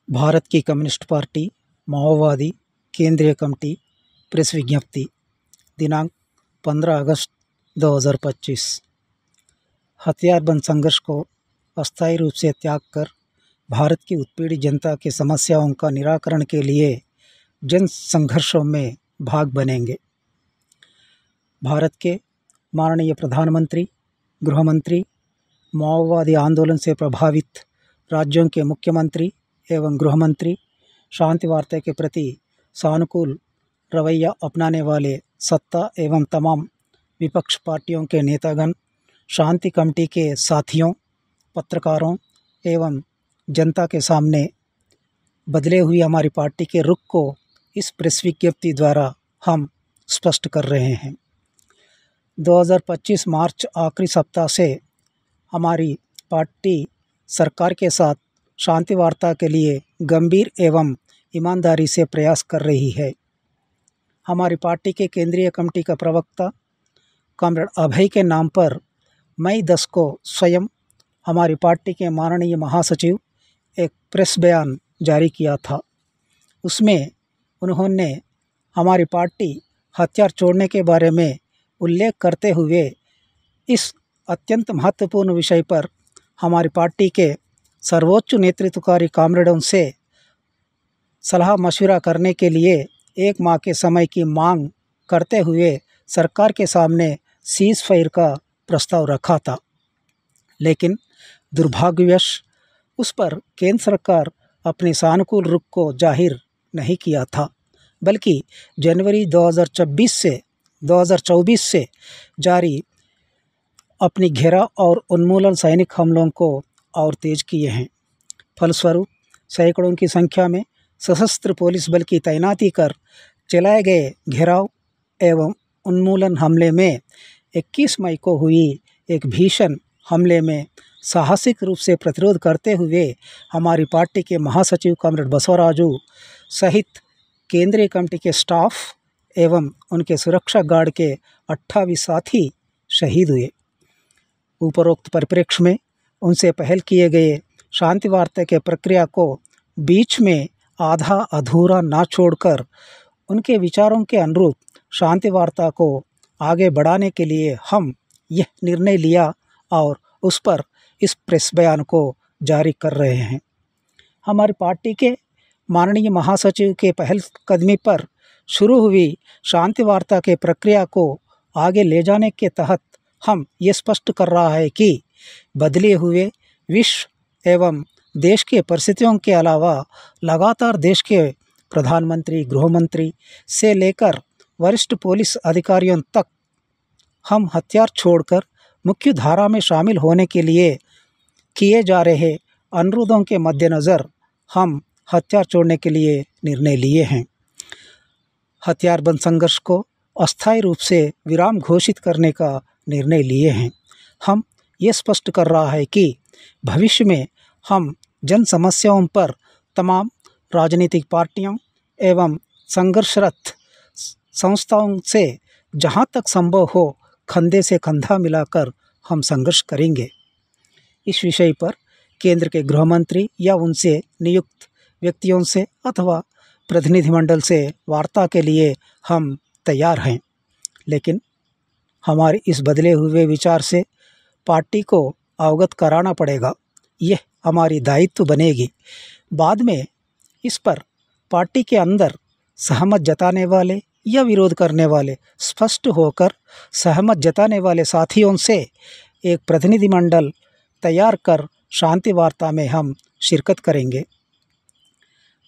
भारत की communist party माओवादी केंद्रीय कमेटी प्रेस विज्ञप्ति दिनांक 15 अगस्त 2025। हथियारबंद संघर्ष को अस्थायी रूप से त्याग कर भारत की उत्पीड़ित जनता की समस्याओं का निराकरण के लिए जन संघर्षों में भाग बनेंगे। भारत के माननीय प्रधानमंत्री, गृहमंत्री, माओवादी आंदोलन से प्रभावित राज्यों के मुख्यमंत्री एवं गृहमंत्री शांति वार्ता के प्रति सानुकूल रवैया अपनाने वाले सत्ता एवं तमाम विपक्ष पार्टियों के नेतागण, शांति कमेटी के साथियों, पत्रकारों एवं जनता के सामने बदले हुई हमारी पार्टी के रुख को इस प्रेस विज्ञप्ति द्वारा हम स्पष्ट कर रहे हैं। 2025 मार्च आखिरी सप्ताह से हमारी पार्टी सरकार के साथ शांति वार्ता के लिए गंभीर एवं ईमानदारी से प्रयास कर रही है। हमारी पार्टी के केंद्रीय कमेटी का प्रवक्ता कॉमरेड अभय के नाम पर मई 10 को स्वयं हमारी पार्टी के माननीय महासचिव एक प्रेस बयान जारी किया था। उसमें उन्होंने हमारी पार्टी हथियार छोड़ने के बारे में उल्लेख करते हुए इस अत्यंत महत्वपूर्ण विषय पर हमारी पार्टी के सर्वोच्च नेतृत्वकारी कॉमरेडों से सलाह मशविरा करने के लिए 1 माह के समय की मांग करते हुए सरकार के सामने सीज़ फायर का प्रस्ताव रखा था। लेकिन दुर्भाग्यवश उस पर केंद्र सरकार अपने सानुकूल रुख को जाहिर नहीं किया था, बल्कि जनवरी 2024 से जारी अपनी घेराव और उन्मूलन सैनिक हमलों को और तेज किए हैं। फलस्वरूप सैकड़ों की संख्या में सशस्त्र पुलिस बल की तैनाती कर चलाए गए घेराव एवं उन्मूलन हमले में 21 मई को हुई एक भीषण हमले में साहसिक रूप से प्रतिरोध करते हुए हमारी पार्टी के महासचिव कॉमरेड बसवराजू सहित केंद्रीय कमेटी के स्टाफ एवं उनके सुरक्षा गार्ड के 28 साथी शहीद हुए। उपरोक्त परिप्रेक्ष्य में उनसे पहल किए गए शांति वार्ता के प्रक्रिया को बीच में आधा अधूरा ना छोड़कर उनके विचारों के अनुरूप शांति वार्ता को आगे बढ़ाने के लिए हम यह निर्णय लिया और उस पर इस प्रेस बयान को जारी कर रहे हैं। हमारी पार्टी के माननीय महासचिव के पहल कदमी पर शुरू हुई शांति वार्ता के प्रक्रिया को आगे ले जाने के तहत हम ये स्पष्ट कर रहा है कि बदले हुए विश्व एवं देश के परिस्थितियों के अलावा लगातार देश के प्रधानमंत्री, गृहमंत्री से लेकर वरिष्ठ पुलिस अधिकारियों तक हम हथियार छोड़कर मुख्य धारा में शामिल होने के लिए किए जा रहे अनुरोधों के मद्देनज़र हम हथियार छोड़ने के लिए निर्णय लिए हैं। हथियारबंद संघर्ष को अस्थायी रूप से विराम घोषित करने का निर्णय लिए हैं। हम ये स्पष्ट कर रहा है कि भविष्य में हम जन समस्याओं पर तमाम राजनीतिक पार्टियों एवं संघर्षरत संस्थाओं से जहां तक संभव हो कंधे से कंधा मिलाकर हम संघर्ष करेंगे। इस विषय पर केंद्र के गृहमंत्री या उनसे नियुक्त व्यक्तियों से अथवा प्रतिनिधिमंडल से वार्ता के लिए हम तैयार हैं, लेकिन हमारे इस बदले हुए विचार से पार्टी को अवगत कराना पड़ेगा। यह हमारी दायित्व बनेगी। बाद में इस पर पार्टी के अंदर सहमत जताने वाले या विरोध करने वाले स्पष्ट होकर सहमत जताने वाले साथियों से एक प्रतिनिधिमंडल तैयार कर शांति वार्ता में हम शिरकत करेंगे।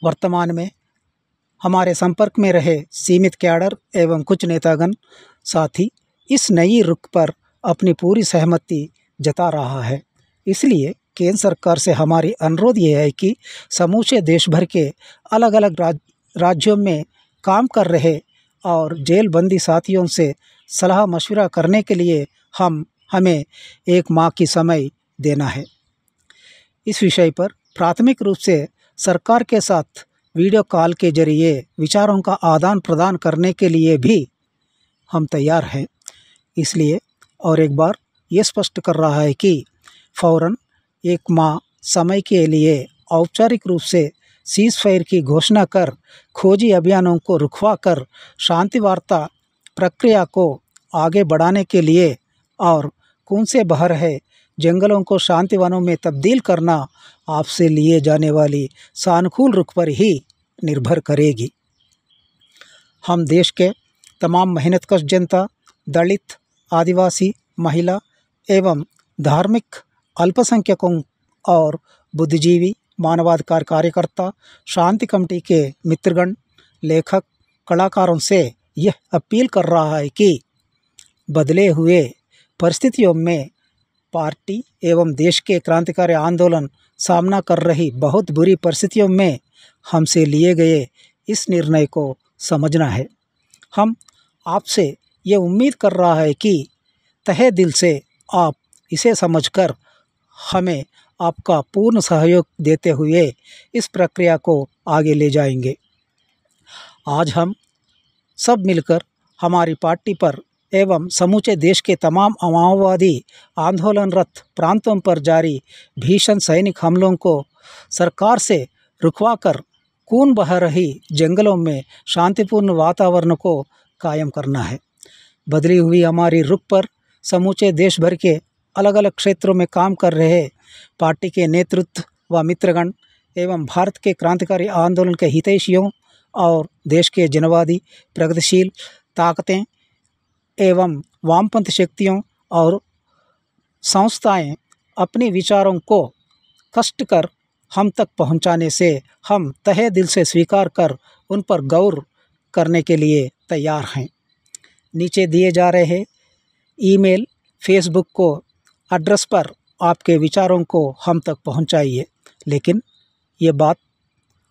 वर्तमान में हमारे संपर्क में रहे सीमित कैडर एवं कुछ नेतागण साथी इस नई रुख पर अपनी पूरी सहमति जता रहा है। इसलिए केंद्र सरकार से हमारी अनुरोध ये है कि समूचे देश भर के अलग अलग राज्यों में काम कर रहे और जेल बंदी साथियों से सलाह मशविरा करने के लिए हमें 1 माह की समय देना है। इस विषय पर प्राथमिक रूप से सरकार के साथ वीडियो कॉल के जरिए विचारों का आदान प्रदान करने के लिए भी हम तैयार हैं। इसलिए और एक बार ये स्पष्ट कर रहा है कि फ़ौरन 1 माह समय के लिए औपचारिक रूप से सीज़फायर की घोषणा कर खोजी अभियानों को रुकवा कर शांति वार्ता प्रक्रिया को आगे बढ़ाने के लिए और खून से बह रहे जंगलों को शांति वनों में तब्दील करना आपसे लिए जाने वाली सानुकूल रुख पर ही निर्भर करेगी। हम देश के तमाम मेहनतकश जनता, दलित, आदिवासी, महिला एवं धार्मिक अल्पसंख्यकों और बुद्धिजीवी, मानवाधिकार कार्यकर्ता, शांति कमेटी के मित्रगण, लेखक, कलाकारों से यह अपील कर रहा है कि बदले हुए परिस्थितियों में पार्टी एवं देश के क्रांतिकारी आंदोलन सामना कर रही बहुत बुरी परिस्थितियों में हमसे लिए गए इस निर्णय को समझना है। हम आपसे ये उम्मीद कर रहा है कि तहे दिल से आप इसे समझकर हमें आपका पूर्ण सहयोग देते हुए इस प्रक्रिया को आगे ले जाएंगे। आज हम सब मिलकर हमारी पार्टी पर एवं समूचे देश के तमाम माओवादी आंदोलनरत प्रांतों पर जारी भीषण सैनिक हमलों को सरकार से रुकवाकर खून बह रही जंगलों में शांतिपूर्ण वातावरण को कायम करना है। बदली हुई हमारी रुख पर समूचे देश भर के अलग अलग क्षेत्रों में काम कर रहे पार्टी के नेतृत्व व मित्रगण एवं भारत के क्रांतिकारी आंदोलन के हितैषियों और देश के जनवादी प्रगतिशील ताकतें एवं वामपंथी शक्तियों और संस्थाएं अपने विचारों को कष्ट कर हम तक पहुंचाने से हम तहे दिल से स्वीकार कर उन पर गौर करने के लिए तैयार हैं। नीचे दिए जा रहे ईमेल, फेसबुक को एड्रेस पर आपके विचारों को हम तक पहुंचाइए। लेकिन ये बात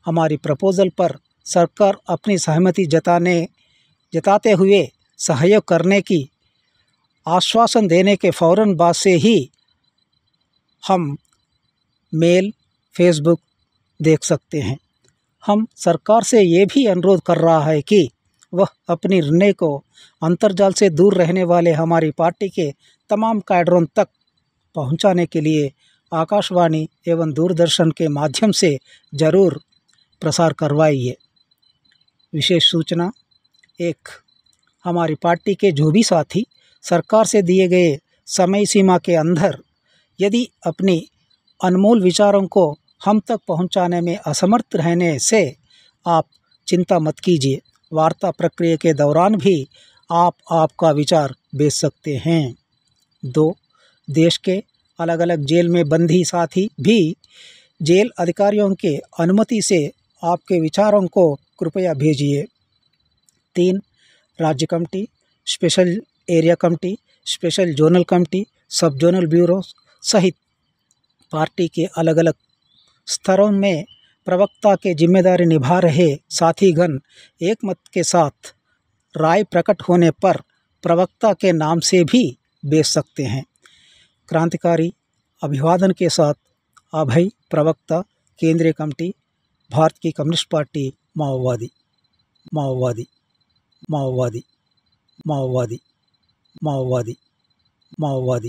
हमारी प्रपोज़ल पर सरकार अपनी सहमति जताते हुए सहयोग करने की आश्वासन देने के फ़ौरन बाद से ही हम मेल, फेसबुक देख सकते हैं। हम सरकार से ये भी अनुरोध कर रहा है कि वह अपनी निर्णय को अंतर्जाल से दूर रहने वाले हमारी पार्टी के तमाम कैडरों तक पहुंचाने के लिए आकाशवाणी एवं दूरदर्शन के माध्यम से ज़रूर प्रसार करवाइए। विशेष सूचना 1, हमारी पार्टी के जो भी साथी सरकार से दिए गए समय सीमा के अंदर यदि अपनी अनमोल विचारों को हम तक पहुंचाने में असमर्थ रहने से आप चिंता मत कीजिए। वार्ता प्रक्रिया के दौरान भी आप आपका विचार भेज सकते हैं। 2, देश के अलग अलग जेल में बंदी साथी भी जेल अधिकारियों के अनुमति से आपके विचारों को कृपया भेजिए। 3, राज्य committee, special area committee, special zonal committee, सब जोनल ब्यूरो सहित पार्टी के अलग अलग स्तरों में प्रवक्ता के जिम्मेदारी निभा रहे साथीगण एकमत के साथ राय प्रकट होने पर प्रवक्ता के नाम से भी भेज सकते हैं। क्रांतिकारी अभिवादन के साथ अभय, प्रवक्ता, केंद्रीय कमेटी, भारत की कम्युनिस्ट पार्टी माओवादी। माओवादी माओवादी माओवादी माओवादी माओवादी।